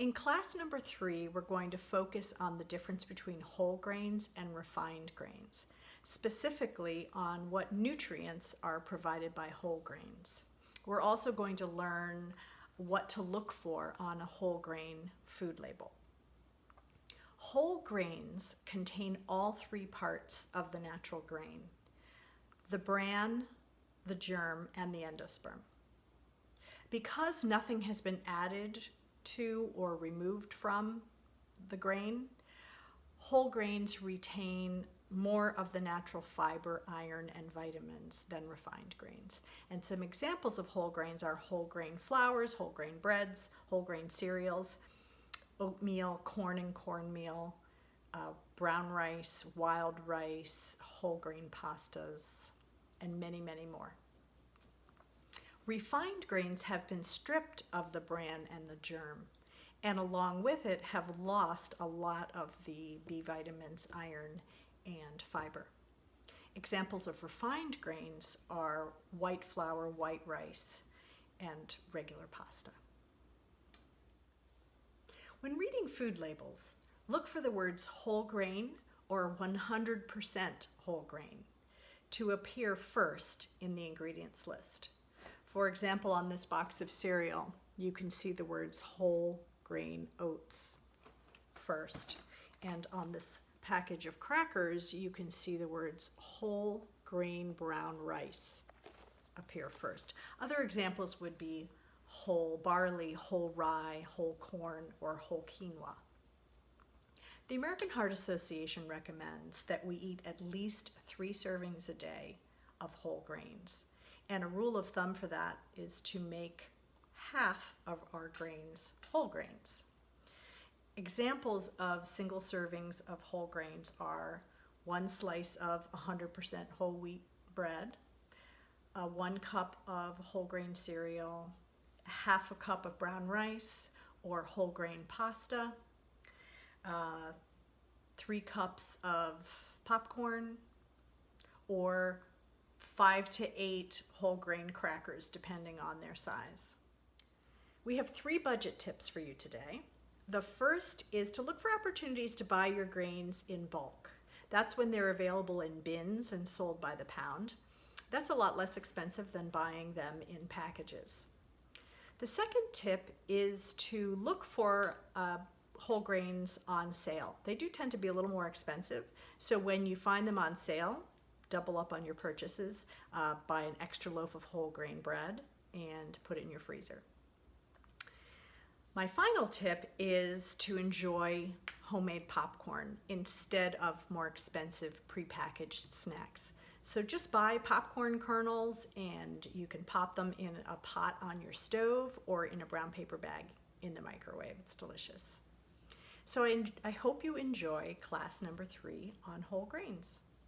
In class number 3, we're going to focus on the difference between whole grains and refined grains, specifically on what nutrients are provided by whole grains. We're also going to learn what to look for on a whole grain food label. Whole grains contain all 3 parts of the natural grain: the bran, the germ, and the endosperm. Because nothing has been added to or removed from the grain, whole grains retain more of the natural fiber, iron, and vitamins than refined grains. And some examples of whole grains are whole grain flours, whole grain breads, whole grain cereals, oatmeal, corn and cornmeal, brown rice, wild rice, whole grain pastas, and many, many more. Refined grains have been stripped of the bran and the germ, and along with it have lost a lot of the B vitamins, iron, and fiber. Examples of refined grains are white flour, white rice, and regular pasta. When reading food labels, look for the words whole grain or 100% whole grain to appear first in the ingredients list. For example, on this box of cereal, you can see the words whole grain oats first. And on this package of crackers, you can see the words whole grain brown rice appear first. Other examples would be whole barley, whole rye, whole corn, or whole quinoa. The American Heart Association recommends that we eat at least 3 servings a day of whole grains. And a rule of thumb for that is to make half of our grains whole grains. Examples of single servings of whole grains are 1 slice of 100% whole wheat bread, 1 cup of whole grain cereal, half a cup of brown rice or whole grain pasta, 3 cups of popcorn, or 5 to 8 whole grain crackers, depending on their size. We have 3 budget tips for you today. The first is to look for opportunities to buy your grains in bulk. That's when they're available in bins and sold by the pound. That's a lot less expensive than buying them in packages. The second tip is to look for whole grains on sale. They do tend to be a little more expensive, so when you find them on sale, double up on your purchases, buy an extra loaf of whole grain bread and put it in your freezer. My final tip is to enjoy homemade popcorn instead of more expensive prepackaged snacks. So just buy popcorn kernels and you can pop them in a pot on your stove or in a brown paper bag in the microwave. It's delicious. So I hope you enjoy class number 3 on whole grains.